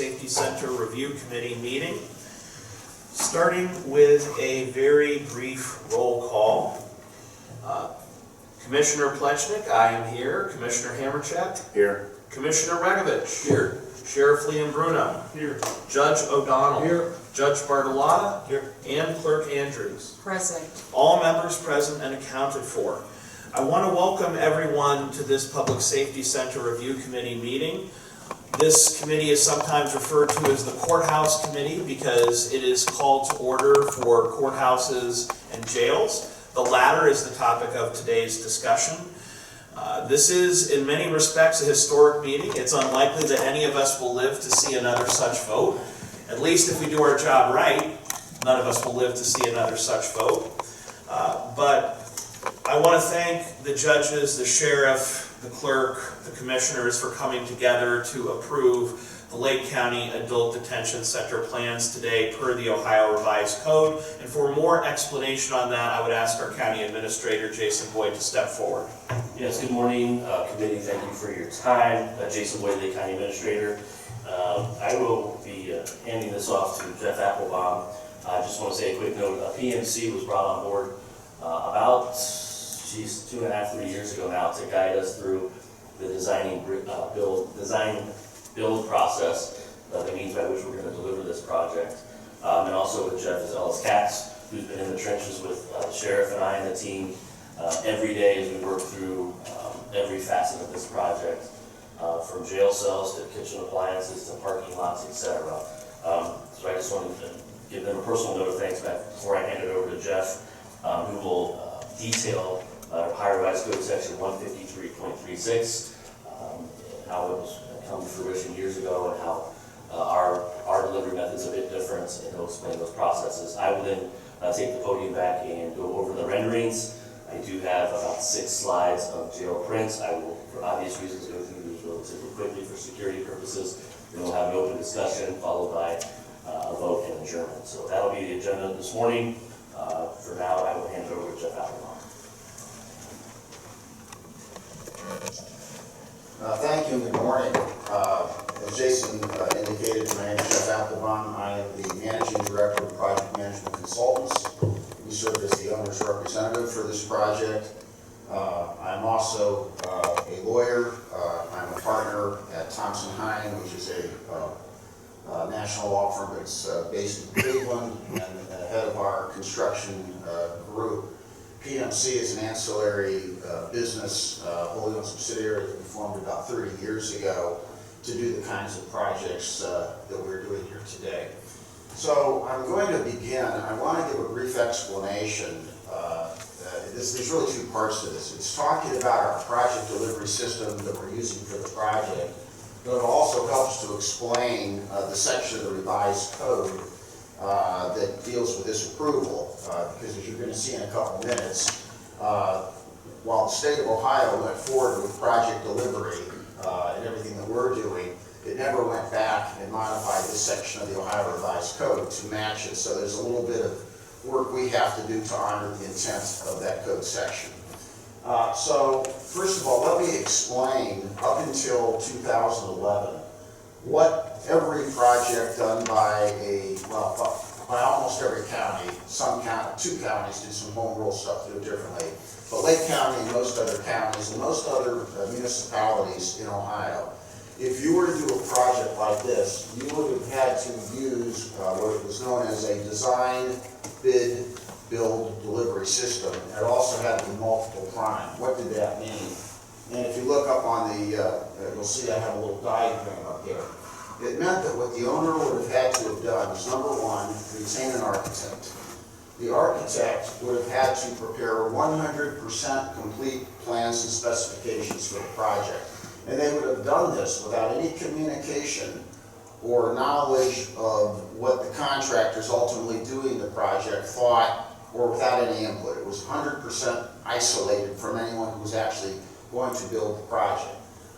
Safety Center Review Committee meeting. Starting with a very brief roll call. Commissioner Plechnik, I am here. Commissioner Hammercheck? Here. Commissioner Regovich? Here. Sheriff Liam Bruno? Here. Judge O'Donnell? Here. Judge Bartolotta? Here. And Clerk Andrews. Present. All members present and accounted for. I want to welcome everyone to this Public Safety Center Review Committee meeting. This committee is sometimes referred to as the Courthouse Committee because it is called to order for courthouses and jails. The latter is the topic of today's discussion. This is, in many respects, a historic meeting. It's unlikely that any of us will live to see another such vote. At least if we do our job right, none of us will live to see another such vote. But I want to thank the judges, the sheriff, the clerk, the commissioners for coming together to approve the Lake County Adult Detention Center plans today per the Ohio Revised Code. And for more explanation on that, I would ask our County Administrator, Jason Boyd, to step forward. Yes, good morning, committee. Thank you for your time. Jason Boyd, Lake County Administrator. I will be handing this off to Jeff Applebaum. I just want to say a quick note. PMC was brought on board about 2.5–3 years ago now to guide us through the build process, the means by which we're going to deliver this project. And also with Jeff Ellis Katz, who's been in the trenches with the sheriff and I and the team every day as we work through every facet of this project, from jail cells to kitchen appliances to parking lots, etc. So I just wanted to give them a personal note of thanks before I hand it over to Jeff, who will detail Ohio Revised Code section 153.36, how it was come to fruition years ago and how our delivery methods are a bit different, and he'll explain those processes. I will then take the podium back and go over the renderings. I do have about 6 slides of jail prints. I will, for obvious reasons, go through these relatively quickly for security purposes. Then we'll have an open discussion followed by a vote and adjournment. So that'll be the agenda this morning. For now, I will hand it over to Jeff Applebaum. Thank you and good morning. As Jason indicated, my name is Jeff Applebaum. I am the Managing Director of Project Management Consultants. We serve as the owner's representative for this project. I'm also a lawyer. I'm a partner at Thompson Hine, which is a national law firm that's based in Cleveland, and the head of our construction group. PMC is an ancillary business, wholly owned subsidiary that we formed about 30 years ago to do the kinds of projects that we're doing here today. So I'm going to begin. I want to give a brief explanation. There's really 2 parts to this. It's talking about our project delivery system that we're using for the project, but it also helps to explain the section of the revised code that deals with this approval, because as you're going to see in a couple minutes, while the state of Ohio went forward with project delivery and everything that we're doing, it never went back and modified this section of the Ohio Revised Code to match it. So there's a little bit of work we have to do to honor the intent of that code section. So first of all, let me explain up until 2011 what every project done by by almost every county, 2 counties did some home rule stuff, do it differently, but Lake County and most other counties and most other municipalities in Ohio, if you were to do a project like this, you would have had to use what was known as a design, bid, build, delivery system. And it also had to be multiple prime. What did that mean? And if you look up on the, you'll see I have a little diagram up here. It meant that what the owner would have had to have done is, number 1, retain an architect. The architect would have had to prepare 100% complete plans and specifications for the project. And they would have done this without any communication or knowledge of what the contractors ultimately doing the project thought, or without any input. It was 100% isolated from anyone who was actually going to build the project.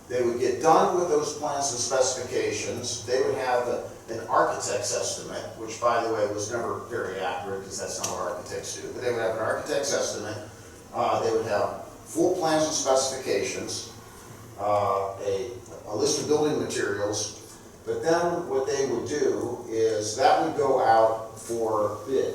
They would get done with those plans and specifications. They would have an architect's estimate, which, by the way, was never very accurate because that's not what architects do. But they would have an architect's estimate. They would have full plans and specifications, a list of building materials, But then what they would do is that would go out for bid.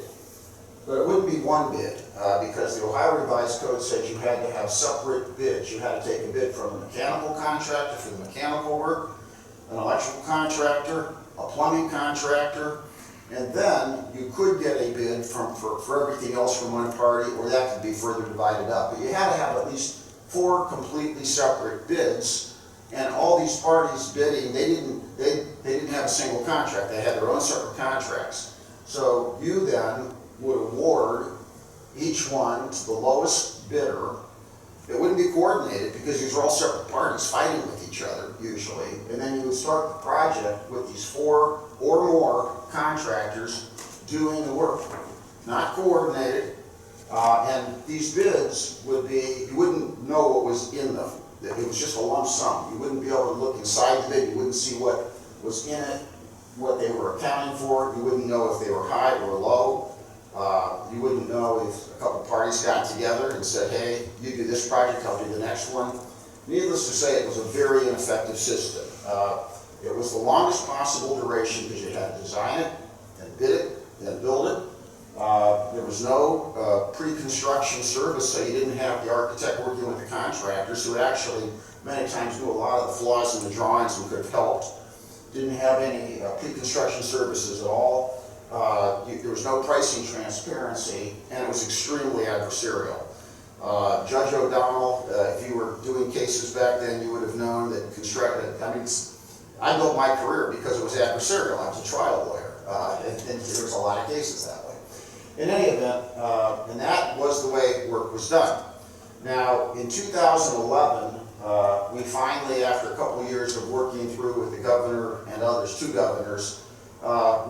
But it wouldn't be one bid, because the Ohio Revised Code said you had to have separate bids. You had to take a bid from a mechanical contractor for the mechanical work, an electrical contractor, a plumbing contractor, and then you could get a bid for everything else from one party, or that could be further divided up. But you had to have at least 4 completely separate bids. And all these parties bidding, they didn't have a single contract. They had their own separate contracts. So you then would award each one to the lowest bidder. It wouldn't be coordinated because these are all separate parties fighting with each other usually. And then you would start the project with these 4 or more contractors doing the work, not coordinated. And these bids would be, you wouldn't know what was in them. It was just a lump sum. You wouldn't be able to look inside the bid. You wouldn't see what was in it, what they were accounting for. You wouldn't know if they were high or low. You wouldn't know if a couple parties got together and said, hey, you do this project, I'll do the next one. Needless to say, it was a very ineffective system. It was the longest possible duration because you had to design it, and bid it, and build it. There was no pre-construction service, so you didn't have the architect working with the contractors, who would actually many times knew a lot of the flaws in the drawings and could have helped. Didn't have any pre-construction services at all. There was no pricing transparency, and it was extremely adversarial. Judge O'Donnell, if you were doing cases back then, you would have known that I built my career because it was adversarial. I was a trial lawyer, and there was a lot of cases that way. In any event, and that was the way work was done. Now, in 2011, we finally, after a couple of years of working through with the governor and others, 2 governors,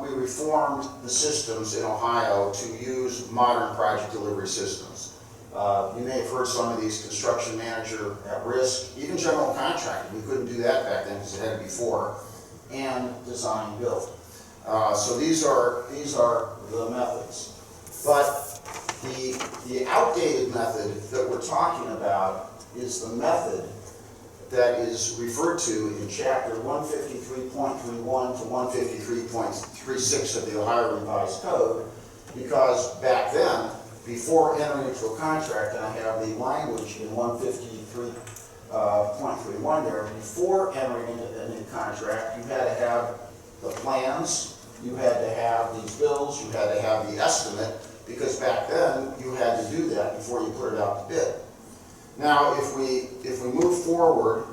we reformed the systems in Ohio to use modern project delivery systems. You may have heard some of these: construction manager at risk, even general contractor. We couldn't do that back then because it had to be 4, and design build. So these are the methods. But the outdated method that we're talking about is the method that is referred to in chapter 153.31 to 153.36 of the Ohio Revised Code, because back then, before entering into a contract, and I have the language in 153.31 there, before entering into any contract, you had to have the plans, you had to have these bills, you had to have the estimate, because back then you had to do that before you put it out to bid. Now, if we move forward,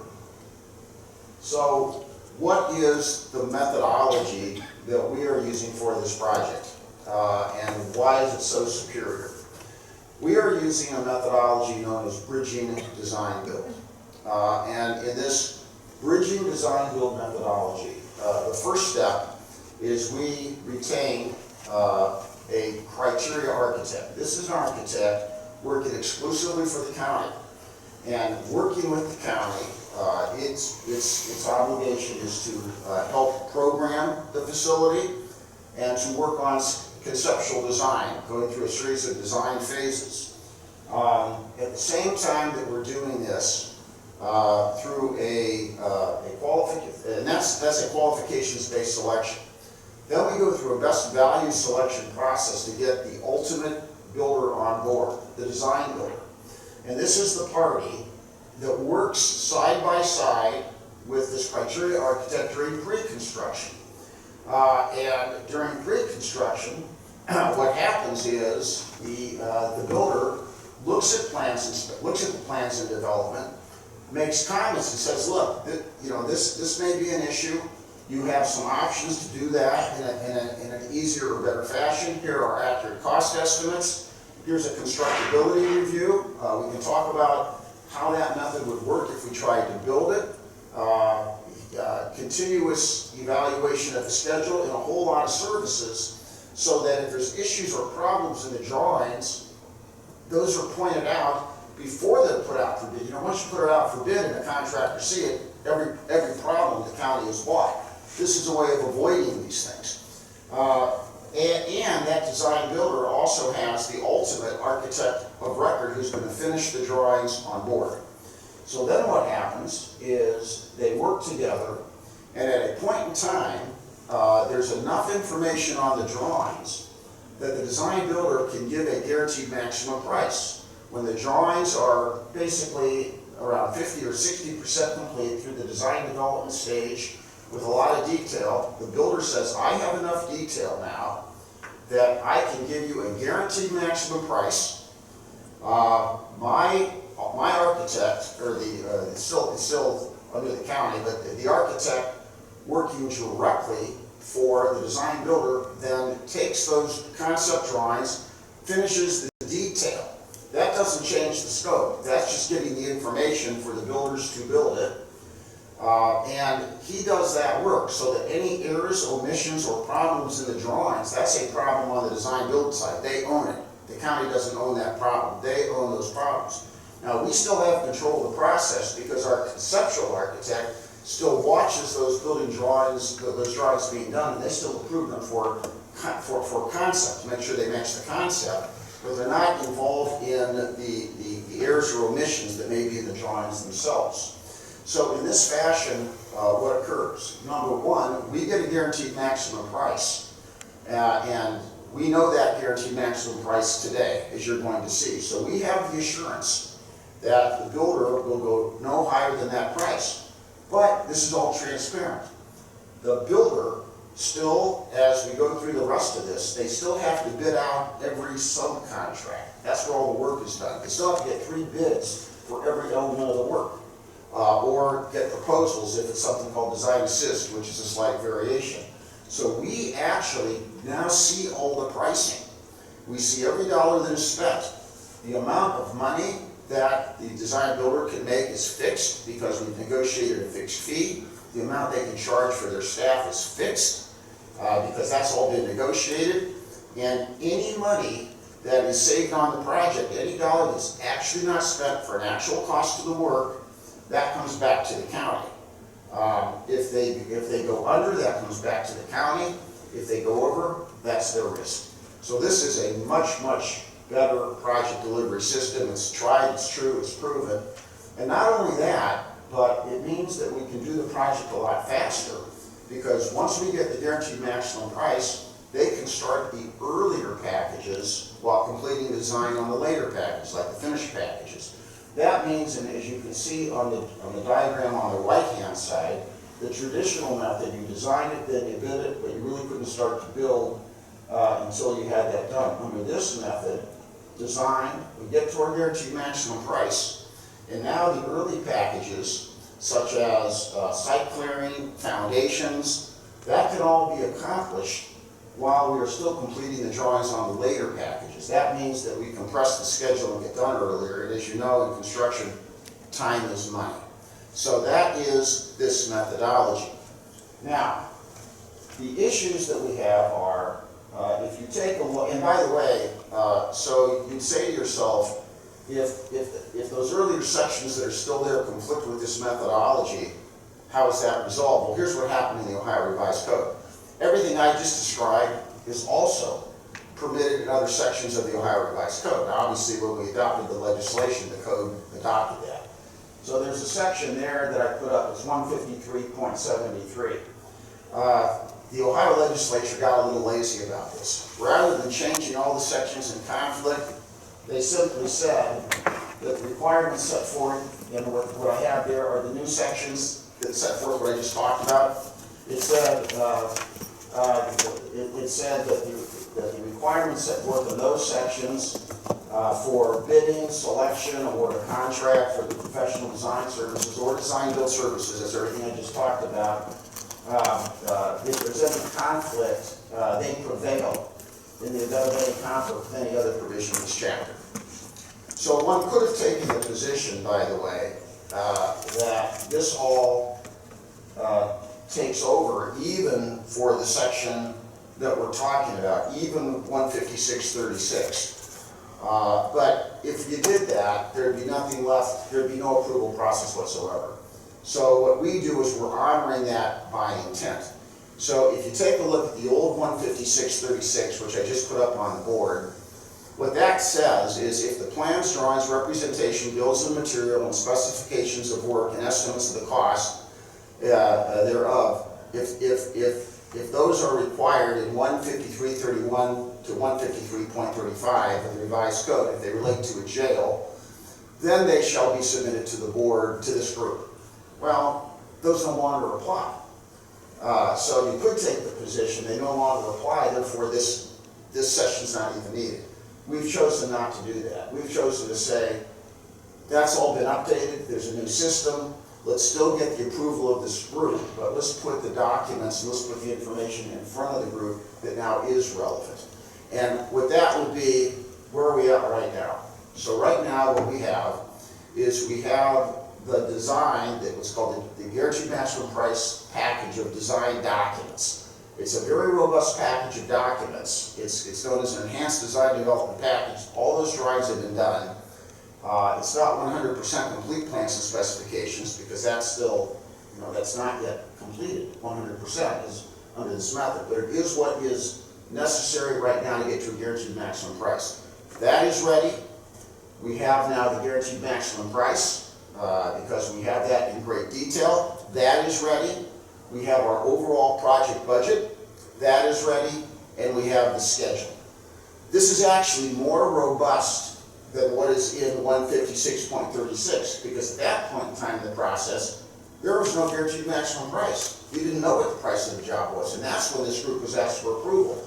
so what is the methodology that we are using for this project, and why is it so superior? We are using a methodology known as bridging design build, and in this bridging design build methodology, the first step is we retain a criteria architect. This is an architect working exclusively for the county, and working with the county, its obligation is to help program the facility and to work on conceptual design, going through a series of design phases. At the same time that we're doing this, through a qualification, and that's a qualifications-based selection. Then we go through a best value selection process to get the ultimate builder on board, the design builder. And this is the party that works side by side with this criteria architect during pre-construction. And during pre-construction, what happens is the builder looks at the plans in development, makes comments and says, look, this may be an issue. You have some options to do that in an easier or better fashion. Here are accurate cost estimates. Here's a constructability review. We can talk about how that method would work if we tried to build it. Continuous evaluation of the schedule and a whole lot of services, so that if there's issues or problems in the drawings, those are pointed out before they're put out for bid. Once you put it out for bid and the contractor see it, every problem the county has bought. This is a way of avoiding these things. And that design builder also has the ultimate architect of record who's going to finish the drawings on board. So then what happens is they work together, And at a point in time, there's enough information on the drawings that the design builder can give a guaranteed maximum price. When the drawings are basically around 50 or 60% complete through the design development stage with a lot of detail, the builder says, I have enough detail now that I can give you a guaranteed maximum price. My architect, or it's still under the county, but the architect working directly for the design builder then takes those concept drawings, finishes the detail. That doesn't change the scope. That's just giving the information for the builders to build it. And he does that work so that any errors, omissions, or problems in the drawings, that's a problem on the design build side. They own it. The county doesn't own that problem. They own those problems. Now, we still have control of the process because our conceptual architect still watches those building drawings, those drawings being done, and they still approve them for concept, to make sure they match the concept, but they're not involved in the errors or omissions that may be in the drawings themselves. So in this fashion, what occurs? Number one, we get a guaranteed maximum price, and we know that guaranteed maximum price today, as you're going to see. So we have the assurance that the builder will go no higher than that price. But this is all transparent. The builder still, as we go through the rest of this, they still have to bid out every subcontract. That's where all the work is done. They still have to get 3 bids for every element of the work. Or get proposals if it's something called design assist, which is a slight variation. So we actually now see all the pricing. We see every dollar that is spent. The amount of money that the design builder can make is fixed because we've negotiated a fixed fee. The amount they can charge for their staff is fixed because that's all been negotiated. And any money that is saved on the project, any dollar that's actually not spent for an actual cost of the work, that comes back to the county. If they go under, that comes back to the county. If they go over, that's their risk. So this is a much, much better project delivery system. It's tried, it's true, it's proven. And not only that, but it means that we can do the project a lot faster because once we get the guaranteed maximum price, they can start the earlier packages while completing the design on the later packages, like the finished packages. That means, and as you can see on the diagram on the right-hand side, the traditional method, you design it, then you bid it, but you really couldn't start to build until you had that done. Under this method, design, we get to our guaranteed maximum price, and now the early packages, such as site clearing, foundations, that can all be accomplished while we are still completing the drawings on the later packages. That means that we compress the schedule and get done earlier, and as you know, in construction, time is money. So that is this methodology. Now, the issues that we have are, if you take a look, and by the way, so you'd say to yourself, if those earlier sections that are still there conflict with this methodology, how is that resolved? Well, here's what happened in the Ohio Revised Code. Everything I just described is also permitted in other sections of the Ohio Revised Code. Now, obviously, when we adopted the legislation, the code adopted that. So there's a section there that I put up, it's 153.73. The Ohio legislature got a little lazy about this. Rather than changing all the sections in conflict, they simply said that the requirements set forth, and what I have there are the new sections that set forth what I just talked about. It said that the requirements set forth in those sections for bidding, selection, award of contract for the professional design services or design build services, that's everything I just talked about. If there's any conflict, they prevail in the event of any conflict with any other provision in this chapter. So one could have taken the position, by the way, that this all takes over even for the section that we're talking about, even 156.36. But if you did that, there'd be nothing left, there'd be no approval process whatsoever. So what we do is we're honoring that by intent. So if you take a look at the old 156.36, which I just put up on the board, what that says is if the plans, drawings, representation, bills of material, and specifications of work and estimates of the cost thereof, if those are required in 153.31 to 153.35 of the revised code, if they relate to a jail, then they shall be submitted to the board, to this group. Well, those no longer apply. So you could take the position, they no longer apply, therefore this session's not even needed. We've chosen not to do that. We've chosen to say, that's all been updated, there's a new system, let's still get the approval of this group, but let's put the documents, let's put the information in front of the group that now is relevant. And what that would be, where are we at right now? So right now what we have is we have the design that was called the Guaranteed Maximum Price Package of Design Documents. It's a very robust package of documents. It's known as an Enhanced Design Development Package. All those drawings have been done. It's not 100% complete plans and specifications because that's still, that's not yet completed. 100% is under this method, but it is what is necessary right now to get to a guaranteed maximum price. That is ready. We have now the guaranteed maximum price because we have that in great detail. That is ready. We have our overall project budget. That is ready. And we have the schedule. This is actually more robust than what is in 156.36 because at that point in time in the process, there was no guaranteed maximum price. You didn't know what the price of the job was, and that's when this group was asked for approval.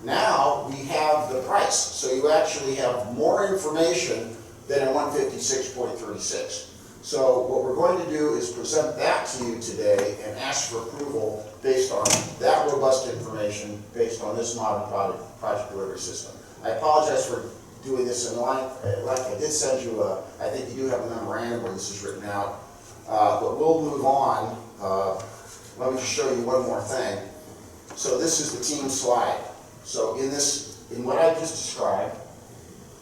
Now we have the price, so you actually have more information than in 156.36. So what we're going to do is present that to you today and ask for approval based on that robust information, based on this modern project delivery system. I apologize for doing this in line, like I did send you I think you do have a memorandum where this is written out, but we'll move on. Let me just show you one more thing. So this is the team slide. So in what I just described,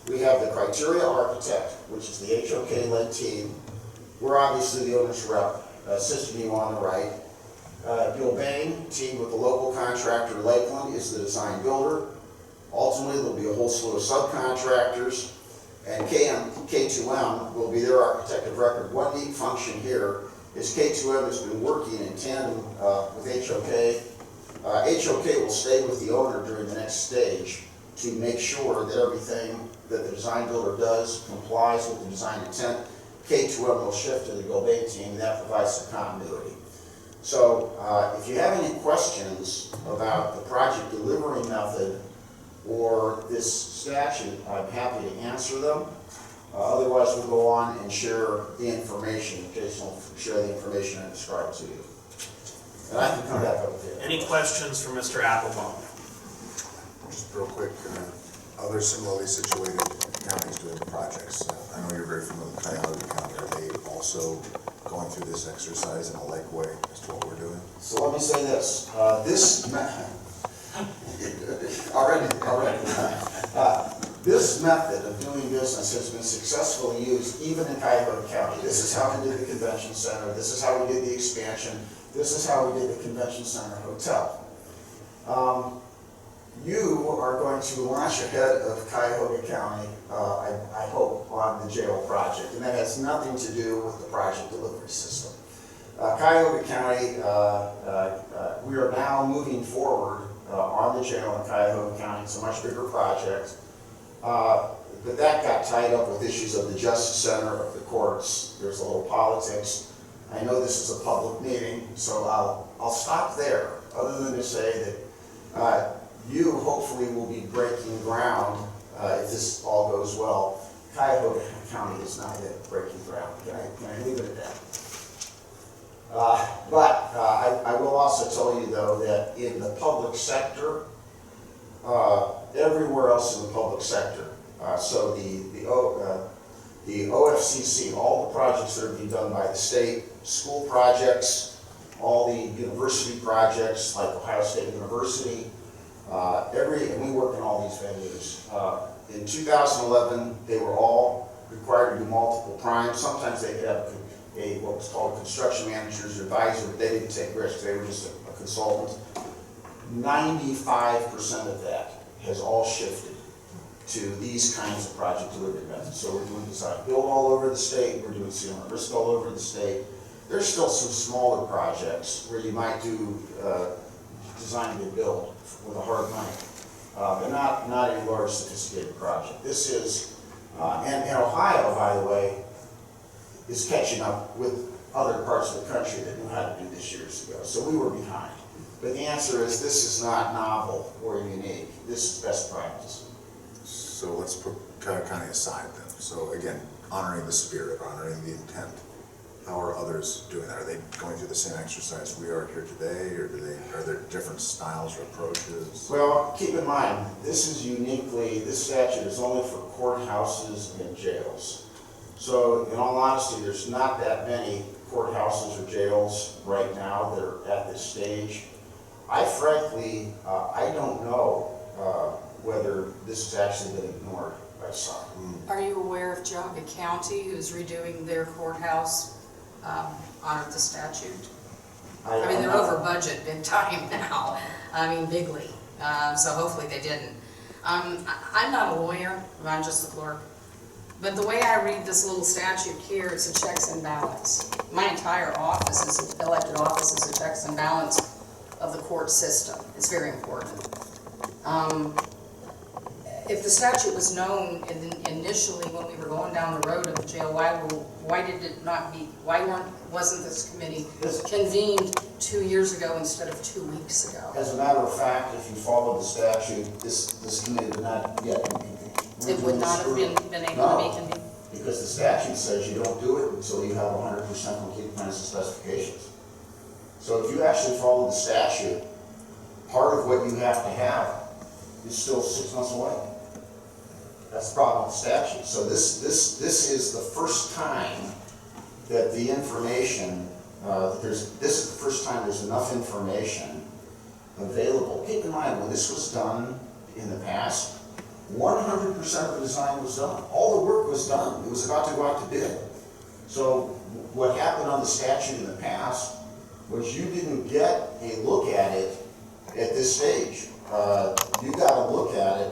we have the criteria architect, which is the HOK-led team. We're obviously the owner's rep, assisting you on the right. Gilbane, team with the local contractor Lakeland, is the design builder. Ultimately, there'll be a whole slew of subcontractors, and K2M will be their architect of record. One neat function here is K2M has been working in tandem with HOK. HOK will stay with the owner during the next stage to make sure that everything that the design builder does complies with the design intent. K2M will shift to the Gilbane team, and that provides some continuity. So if you have any questions about the project delivery method or this statute, I'm happy to answer them. Otherwise, we'll go on and share the information. Jason will share the information I described to you. And I can come back up with it. Any questions for Mr. Applebaum? Just real quick, other similarly situated counties doing projects. I know you're very familiar with Cuyahoga County. Are they also going through this exercise in a like way as to what we're doing? So let me say this. This method of doing business has been successfully used even in Cuyahoga County. This is how we did the convention center. This is how we did the expansion. This is how we did the convention center hotel. You are going to launch ahead of Cuyahoga County, I hope, on the jail project, and that has nothing to do with the project delivery system. Cuyahoga County, we are now moving forward on the jail in Cuyahoga County. It's a much bigger project, but that got tied up with issues of the Justice Center, of the courts. There's a little politics. I know this is a public meeting, so I'll stop there, other than to say that you hopefully will be breaking ground if this all goes well. Cuyahoga County is not yet breaking ground. Can I leave it at that? But I will also tell you, though, that in the public sector, everywhere else in the public sector, so the OFCC, all the projects that are being done by the state, school projects, all the university projects like Ohio State University, and we work in all these venues. In 2011, they were all required to do multiple primes. Sometimes they could have what was called a construction manager's advisor, but they didn't take risks. They were just a consultant. 95% of that has all shifted to these kinds of project delivery methods. So we're doing design build all over the state. We're doing seal and risk all over the state. There's still some smaller projects where you might do design to build with a hard money, but not any large sophisticated project. This is, and Ohio, by the way, is catching up with other parts of the country that knew how to do this years ago. So we were behind. But the answer is this is not novel or unique. This is best practice. So let's put county aside then. So again, honoring the spirit, honoring the intent. How are others doing that? Are they going through the same exercise we are here today, or are there different styles or approaches? Well, keep in mind, this statute is only for courthouses and jails. So in all honesty, there's not that many courthouses or jails right now that are at this stage. I frankly, I don't know whether this has actually been ignored by some. Are you aware of Geauga County, who's redoing their courthouse, honored the statute? I mean, they're over budget big time now, I mean, bigly, so hopefully they didn't. I'm not a lawyer, I'm just the clerk, but the way I read this little statute here, it's a checks and balance. My entire office is, elected office is a checks and balance of the court system. It's very important. If the statute was known initially when we were going down the road of the jail, why did it not be, wasn't this committee convened 2 years ago instead of 2 weeks ago? As a matter of fact, if you follow the statute, this committee would not yet be convened. It would not have been able to be convened? Because the statute says you don't do it until you have 100% complete plans and specifications. So if you actually follow the statute, part of what you have to have is still 6 months away. That's the problem with the statute. So this is the first time that the information, this is the first time there's enough information available. Keep in mind, when this was done in the past, 100% of the design was done. All the work was done. It was about to go out to bid. So what happened on the statute in the past was you didn't get a look at it at this stage. You got a look at it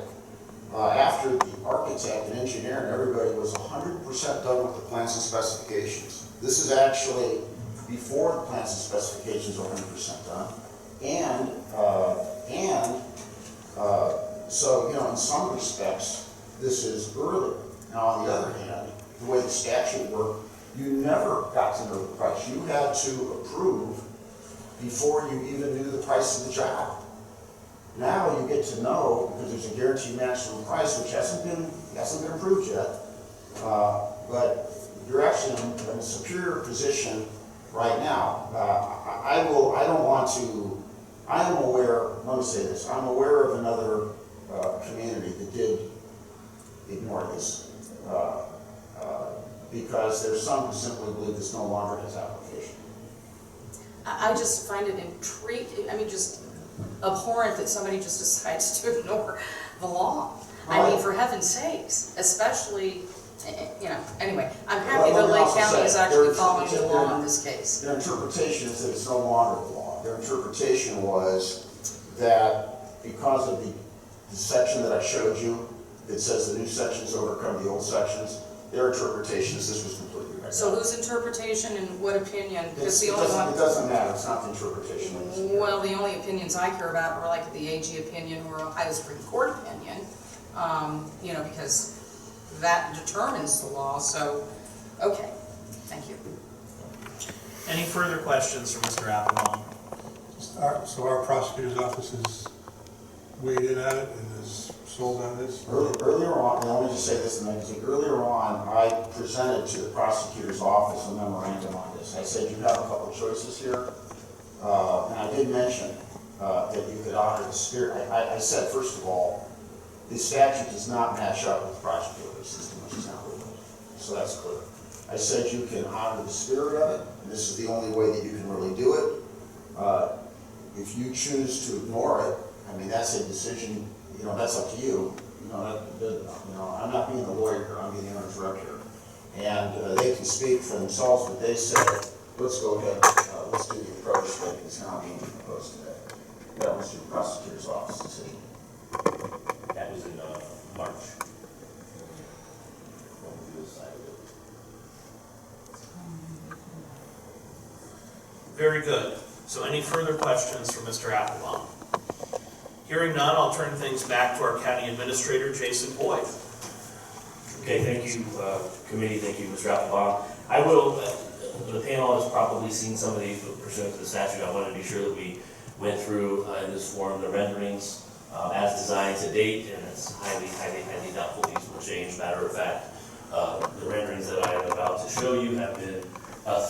after the architect and engineer and everybody was 100% done with the plans and specifications. This is actually before the plans and specifications are 100% done. So, you know, in some respects, this is early. Now, on the other hand, the way the statute worked, you never got to know the price. You had to approve before you even knew the price of the job. Now you get to know, because there's a guaranteed maximum price, which hasn't been approved yet, but you're actually in a superior position right now. I am aware, let me say this, I'm aware of another community that did ignore this, because there's some who simply believe this no longer has application. I just find it intriguing, I mean, just abhorrent that somebody just decides to ignore the law. I mean, for heaven's sakes, especially, you know, anyway, I'm happy that Lake County is actually following the law in this case. Their interpretation is that it's no longer the law. Their interpretation was that because of the section that I showed you that says the new sections overcome the old sections, their interpretation is this was completely right. So whose interpretation and what opinion? It doesn't matter, it's not the interpretation. Well, the only opinions I care about are like the AG opinion or Ohio Supreme Court opinion, you know, because that determines the law, so, okay, thank you. Any further questions for Mr. Applebaum? So our prosecutor's office has weighed in on it and has sold on this? Earlier on, and let me just say this, and earlier on, I presented to the prosecutor's office a memorandum on this. I said you have a couple of choices here, and I did mention that you could honor the spirit. I said, first of all, the statute does not match up with the project delivery system, which is not legal. So that's clear. I said you can honor the spirit of it, and this is the only way that you can really do it. If you choose to ignore it, I mean, that's a decision, you know, that's up to you. You know, I'm not being the lawyer here, I'm being the owner's rep here. And they can speak for themselves, but they said, let's go ahead, let's do the approach that is now being proposed today. That was the prosecutor's office decision. That was in March. When we decided it. Very good. So any further questions for Mr. Applebaum? Hearing none, I'll turn things back to our County Administrator, Jason Boyd. Okay, thank you, committee, thank you, Mr. Applebaum. I will, the panel has probably seen some of these pursuant to the statute. I wanted to be sure that we went through in this form the renderings as designed to date, and it's highly doubtful these will change. Matter of fact, the renderings that I am about to show you have been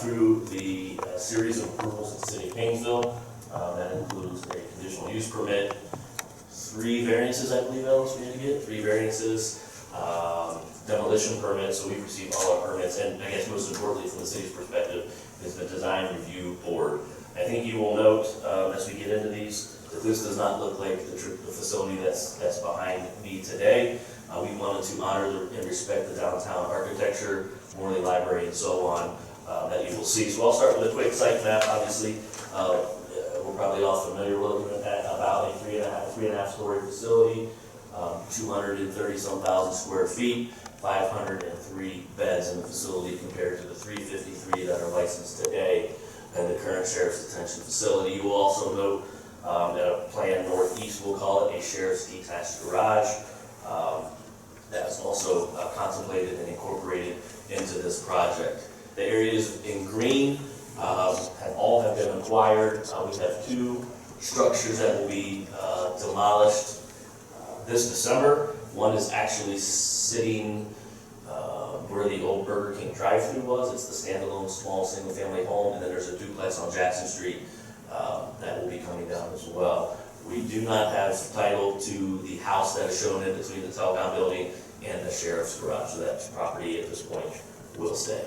through the series of approvals in the city of Painesville. That includes a conditional use permit, 3 variances, I believe, Ellis, we had to get 3 variances, demolition permits, so we've received all our permits, and I guess most importantly from the city's perspective is the design review board. I think you will note as we get into these that this does not look like the facility that's behind me today. We wanted to honor and respect the downtown architecture, Morley Library, and so on that you will see. So I'll start with a quick site map. Obviously, we're probably all familiar with about a 3.5 story facility, 230-some thousand square feet, 503 beds in the facility compared to the 353 that are licensed today in the current sheriff's detention facility. You will also note that a plan northeast, we'll call it a sheriff's detached garage. That was also contemplated and incorporated into this project. The areas in green all have been acquired. We have 2 structures that will be demolished this December. One is actually sitting where the old Burger King drive-thru was. It's the standalone small single-family home, and then there's a duplex on Jackson Street that will be coming down as well. We do not have title to the house that is shown in between the telecom building and the sheriff's garage, so that property at this point will stay.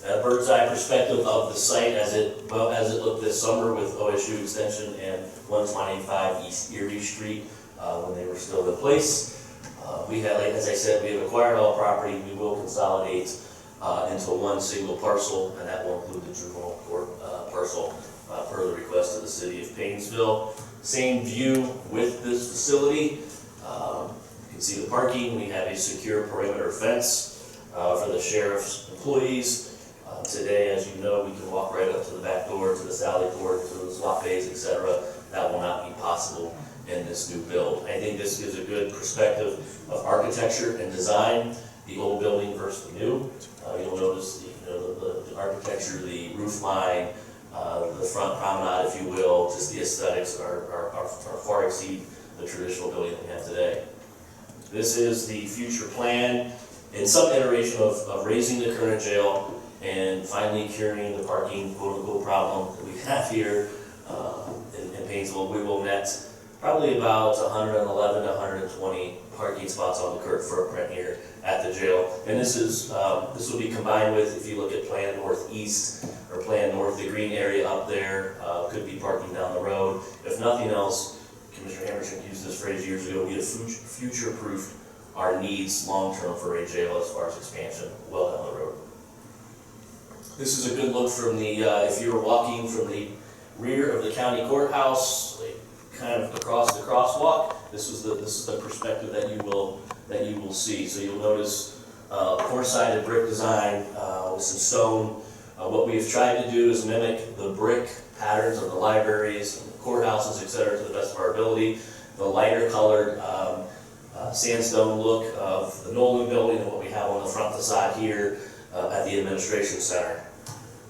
A bird's eye perspective of the site as it looked this summer with OSU Extension and 125 East Erie Street when they were still in place. We have, like, as I said, we have acquired all property. We will consolidate into one single parcel, and that will include the juvenile court parcel per the request of the city of Painesville. Same view with this facility. You can see the parking. We have a secure perimeter fence for the sheriff's employees. Today, as you know, we can walk right up to the back door, to the sally port, to the swap bays, etc. That will not be possible in this new build. I think this gives a good perspective of architecture and design, the old building versus the new. You'll notice the architecture, the roof line, the front promenade, if you will, just the aesthetics are far exceed the traditional building that we have today. This is the future plan in some iteration of raising the current jail and finally curing the parking quote-unquote problem that we have here in Painesville. We will net probably about 111 to 120 parking spots on the current footprint here at the jail. And this will be combined with, if you look at Plan Northeast or Plan North, the green area up there could be parking down the road. If nothing else, Commissioner Hammerschmidt used this phrase years ago, we have future-proofed our needs long-term for a jail as far as expansion well down the road. This is a good look from the, if you were walking from the rear of the county courthouse, kind of across the crosswalk, this is the perspective that you will see. So you'll notice four-sided brick design with some stone. What we have tried to do is mimic the brick patterns of the libraries, and the courthouses, etc., to the best of our ability. The lighter colored sandstone look of the Nolan building and what we have on the front facade here at the administration center.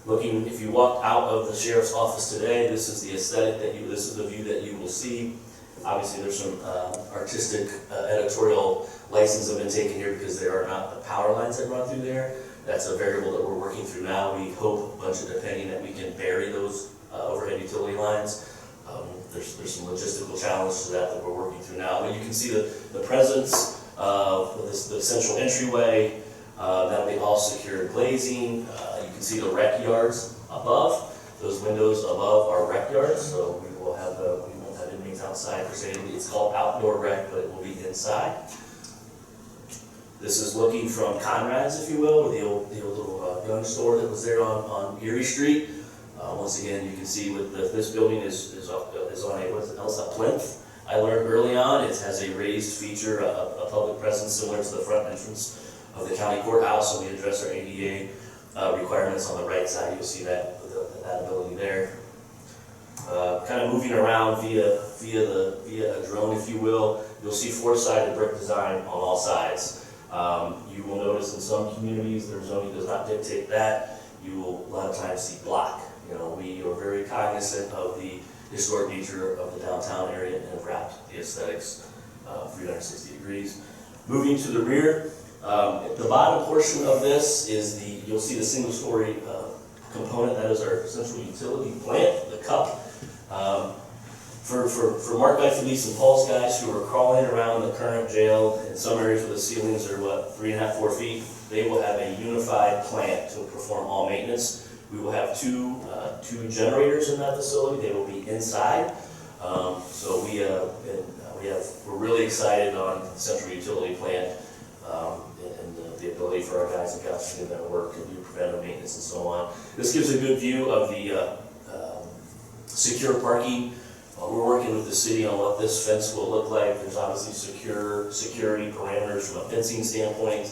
Looking, if you walk out of the sheriff's office today, this is the aesthetic this is the view that you will see. Obviously, there's some artistic editorial license have been taken here because there are not the power lines that run through there. That's a variable that we're working through now. We hope, depending, that we can bury those overhead utility lines. There's some logistical challenges to that we're working through now. But you can see the presence of the central entryway. That'll be all secured glazing. You can see the rec yards above. Those windows above are rec yards, so we won't have inmates outside per se. It's called outdoor rec, but it will be inside. This is looking from Conrad's, if you will, the old little gun store that was there on Erie Street. Once again, you can see with this building is on a plinth. I learned early on it has a raised feature, a public presence similar to the front entrance of the county courthouse, so we address our ADA requirements on the right side. You'll see that, that ability there. Kind of moving around via a drone, if you will, you'll see four-sided brick design on all sides. You will notice in some communities, their zoning does not dictate that. You will a lot of times see block. You know, we are very cognizant of the historic nature of the downtown area and have wrapped the aesthetics 360 degrees. Moving to the rear, the bottom portion of this is you'll see the single-story component. That is our central utility plant, the cup. For Mark Guy, Felice, and Paul's guys who are crawling around the current jail, in some areas where the ceilings are, 3.5, 4 feet, they will have a unified plant to perform all maintenance. We will have two generators in that facility. They will be inside. So we're really excited on the central utility plant and the ability for our guys and gals to do that work and do preventive maintenance and so on. This gives a good view of the secure parking. We're working with the city on what this fence will look like. There's obviously security parameters from a fencing standpoint.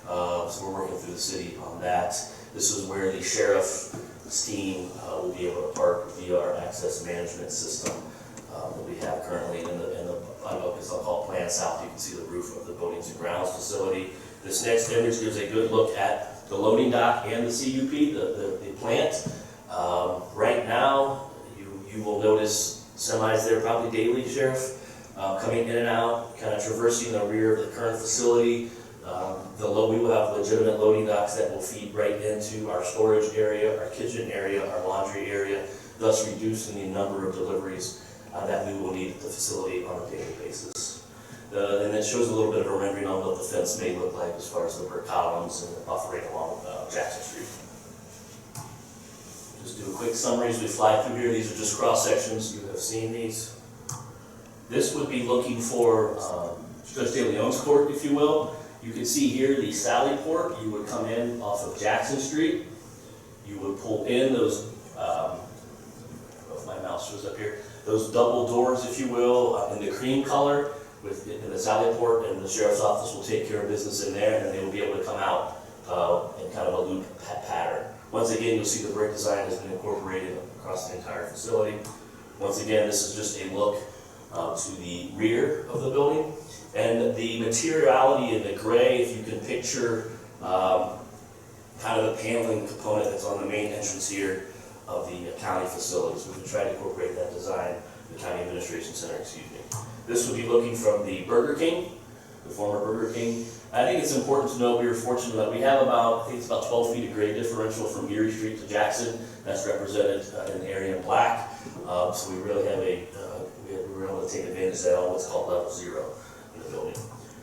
So we're working through the city on that. This is where the sheriff's team will be able to park via our access management system that we have currently in the I'll call it Plan South. You can see the roof of the Buildings and Grounds facility. This next image gives a good look at the loading dock and the CUP, the plant. Right now, you will notice semis there probably daily, Sheriff, coming in and out, kind of traversing the rear of the current facility. We will have legitimate loading docks that will feed right into our storage area, our kitchen area, our laundry area, thus reducing the number of deliveries that we will need at the facility on a daily basis. And it shows a little bit of a rendering on what the fence may look like as far as the brick columns and the buffering along Jackson Street. Just do a quick summary as we fly through here. These are just cross sections. You have seen these. This would be looking for Judge De Leon's court, if you will. You can see here the Sally Port. You would come in off of Jackson Street. You would pull in those, if my mouse shows up here, those double doors, if you will, in the cream color in the Sally Port, and the sheriff's office will take care of business in there, and then they will be able to come out in kind of a loop pattern. Once again, you'll see the brick design has been incorporated across the entire facility. Once again, this is just a look to the rear of the building. And the materiality in the gray, if you can picture kind of the paneling component that's on the main entrance here of the county facilities. We would try to incorporate that design, the County Administration Center, excuse me. This would be looking from the Burger King, the former Burger King. I think it's important to know we were fortunate that we have I think it's about 12 feet of grade differential from Erie Street to Jackson. That's represented in the area in black. So we really have we were able to take advantage of that on what's called level 0 in the building.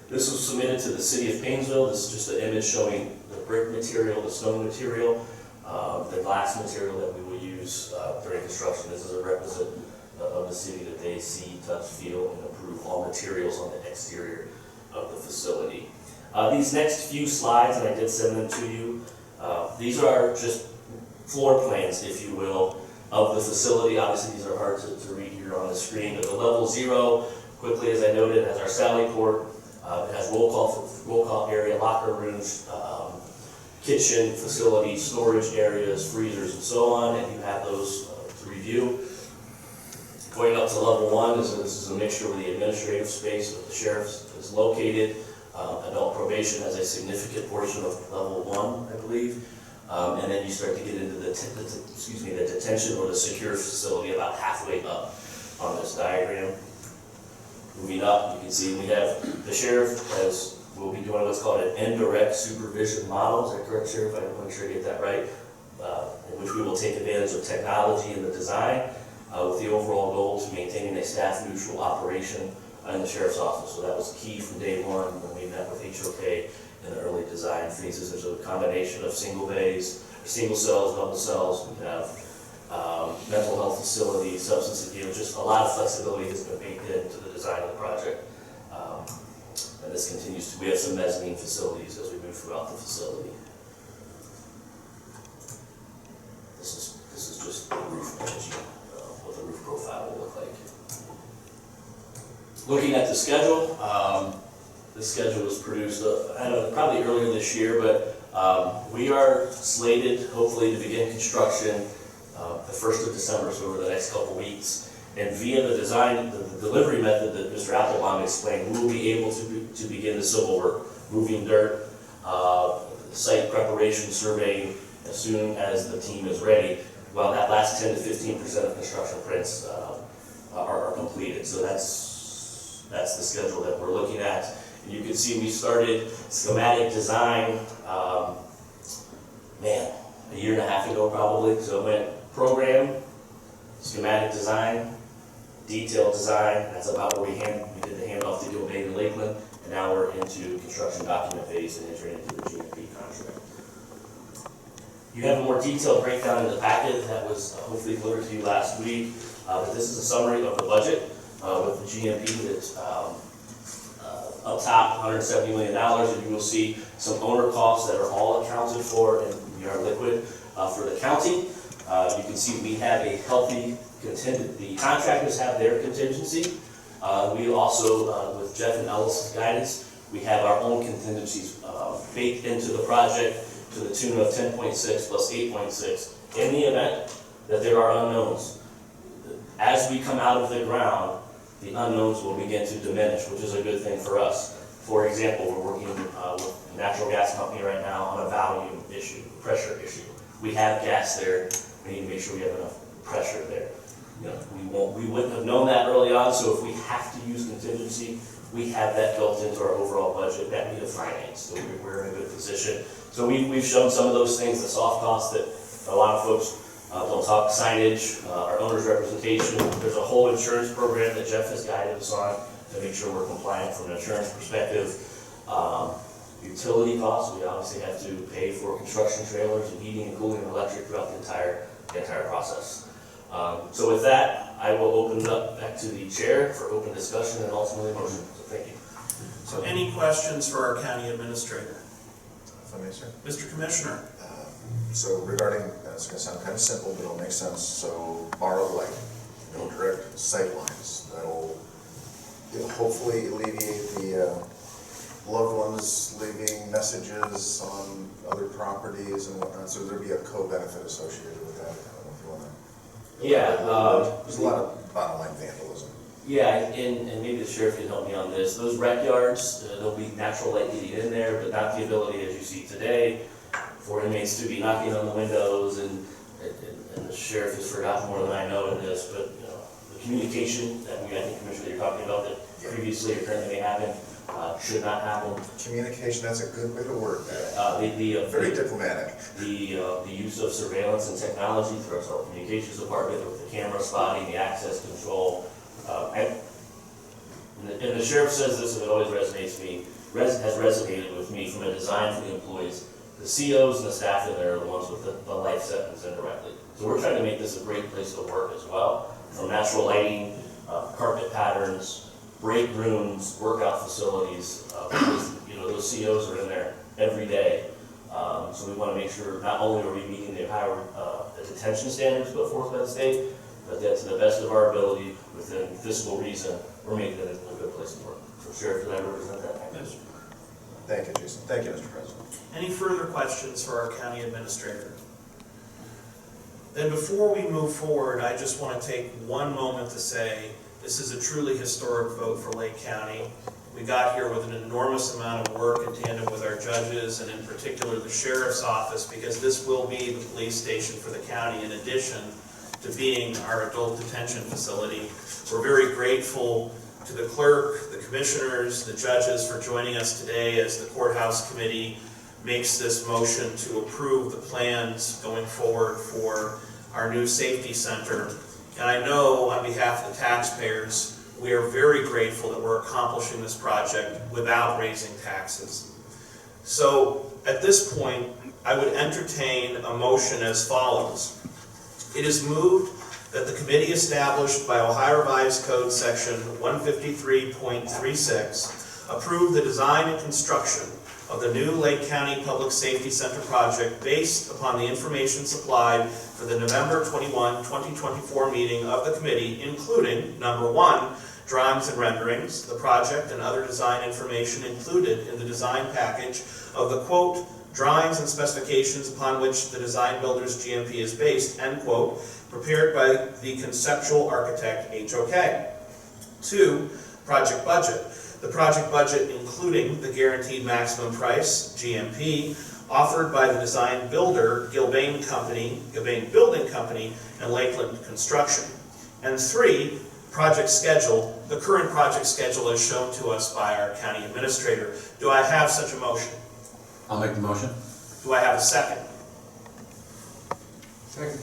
This was submitted to the city of Painesville. This is just an image showing the brick material, the stone material, the glass material that we will use during construction. This is a representative of the city that they see, touch, feel, and approve all materials on the exterior of the facility. These next few slides, and I did send them to you, these are just floor plans, if you will, of the facility. Obviously, these are hard to read here on the screen, but the level 0, quickly as I noted, has our Sally Port. It has roll call area, locker rooms, kitchen facility, storage areas, freezers, and so on, and you have those to review. Going up to level 1, this is a mixture of the administrative space that the sheriff's is located. Adult probation has a significant portion of level 1, I believe. And then you start to get into the detention or the secure facility about halfway up on this diagram. Moving up, you can see we have the sheriff will be doing what's called an indirect supervision model. Is that correct, Sheriff? I want to make sure I get that right. In which we will take advantage of technology in the design with the overall goal to maintaining a staff-neutral operation in the sheriff's office. So that was key from day one when we met with HOK in the early design phases. There's a combination of single bays, single cells, double cells. We have mental health facilities, substance abuse, just a lot of flexibility has been baked into the design of the project. And this continues to, we have some mezzanine facilities as we move throughout the facility. This is just the roof image, what the roof profile will look like. Looking at the schedule, this schedule was produced, I don't know, probably earlier this year, but We are slated, hopefully, to begin construction the 1st of December, so over the next couple weeks. And via the design, the delivery method that Mr. Applebaum explained, we will be able to begin the civil work, moving dirt, site preparation, surveying, as soon as the team is ready, while that last 10 to 15% of construction prints are completed. So that's the schedule that we're looking at. And you can see we started schematic design, a year and a half ago probably. So it went program, schematic design, detailed design. That's about where we did the handoff to Gilbane and Lakeland, and now we're into construction document phase and entering into the GMP contract. You have a more detailed breakdown in the packet that was hopefully delivered to you last week. But this is a summary of the budget with the GMP that's up top, $170 million, and you will see some owner costs that are all accounted for and we are liquid for the county. You can see we have a healthy the contractors have their contingency. We also, with Jeff and Ellis' guidance, we have our own contingencies baked into the project to the tune of 10.6 plus 8.6 in the event that there are unknowns. As we come out of the ground, the unknowns will begin to diminish, which is a good thing for us. For example, we're working with a natural gas company right now on a volume issue, pressure issue. We have gas there. We need to make sure we have enough pressure there. You know, we wouldn't have known that early on, so if we have to use contingency, we have that built into our overall budget that we have financed, so we're in a good position. So we've shown some of those things, the soft costs that a lot of folks don't talk, signage, our owner's representation. There's a whole insurance program that Jeff has guided us on to make sure we're compliant from an insurance perspective. Utility costs, we obviously have to pay for construction trailers and heating and cooling and electric throughout the entire process. So with that, I will open it up back to the chair for open discussion and ultimately motion. So thank you. So any questions for our county administrator? If I may, sir. Mr. Commissioner? So regarding, it's gonna sound kind of simple, but it'll make sense. So borrowed light, no direct sight lines. It'll hopefully alleviate the loved ones leaving messages on other properties and whatnot. So there'd be a co-benefit associated with that. I don't know if you wanna. Yeah. There's a lot of bottom line vandalism. Yeah, and maybe the sheriff can help me on this. Those rec yards, there'll be natural light getting in there, but not the ability, as you see today, for inmates to be knocking on the windows, and the sheriff has forgotten more than I know in this, but you know, the communication that I think, Commissioner, you're talking about that previously or currently may happen, should not happen. Communication, that's a good way to word that. Very diplomatic. The use of surveillance and technology through our telecommunications department with the camera spotting, the access control. And the sheriff says this, and it always resonates has resonated with me from a design for the employees. The COs and the staff in there are the ones with the life sentence indirectly. So we're trying to make this a great place to work as well, from natural lighting, carpet patterns, break rooms, workout facilities, because, you know, those COs are in there every day. So we want to make sure not only are we meeting the higher detention standards put forth by the state, but that to the best of our ability, within fiscal reason, we're making it a good place to work. So Sheriff, did I represent that? Yes. Thank you, Jason. Thank you, Mr. President. Any further questions for our county administrator? Then before we move forward, I just want to take one moment to say this is a truly historic vote for Lake County. We got here with an enormous amount of work in tandem with our judges and in particular the sheriff's office, because this will be the police station for the county in addition to being our adult detention facility. We're very grateful to the clerk, the commissioners, the judges for joining us today as the courthouse committee makes this motion to approve the plans going forward for our new safety center. And I know on behalf of the taxpayers, we are very grateful that we're accomplishing this project without raising taxes. So at this point, I would entertain a motion as follows. It is moved that the committee established by Ohio Revised Code section 153.36 approve the design and construction of the new Lake County Public Safety Center project based upon the information supplied for the November 21, 2024 meeting of the committee, including, number 1, drawings and renderings, the project and other design information included in the design package of the quote, drawings and specifications upon which the design builder's GMP is based, end quote, prepared by the conceptual architect HOK. 2, project budget. The project budget including the guaranteed maximum price, GMP, offered by the design builder, Gilbane Building Company, and Lakeland Construction. And 3, project schedule, the current project schedule as shown to us by our county administrator. Do I have such a motion? I'll make the motion. Do I have a second? Second.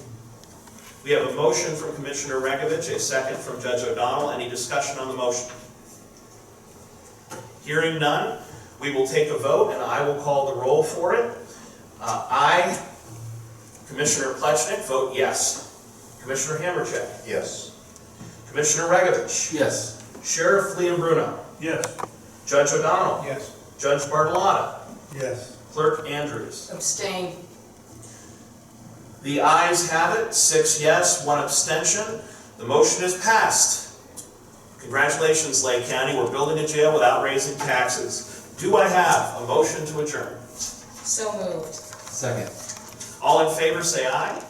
We have a motion from Commissioner Regovich, a second from Judge O'Donnell. Any discussion on the motion? Hearing none, we will take a vote and I will call the roll for it. I, Commissioner Plechnik, vote yes. Commissioner Hammercheck. Yes. Commissioner Regovich. Yes. Sheriff Bruno. Yes. Judge O'Donnell. Yes. Judge Bartolotta. Yes. Clerk Andrews. Abstain. The ayes have it, 6 yes, 1 abstention. The motion is passed. Congratulations, Lake County, we're building a jail without raising taxes. Do I have a motion to adjourn? So moved. Second. All in favor say aye.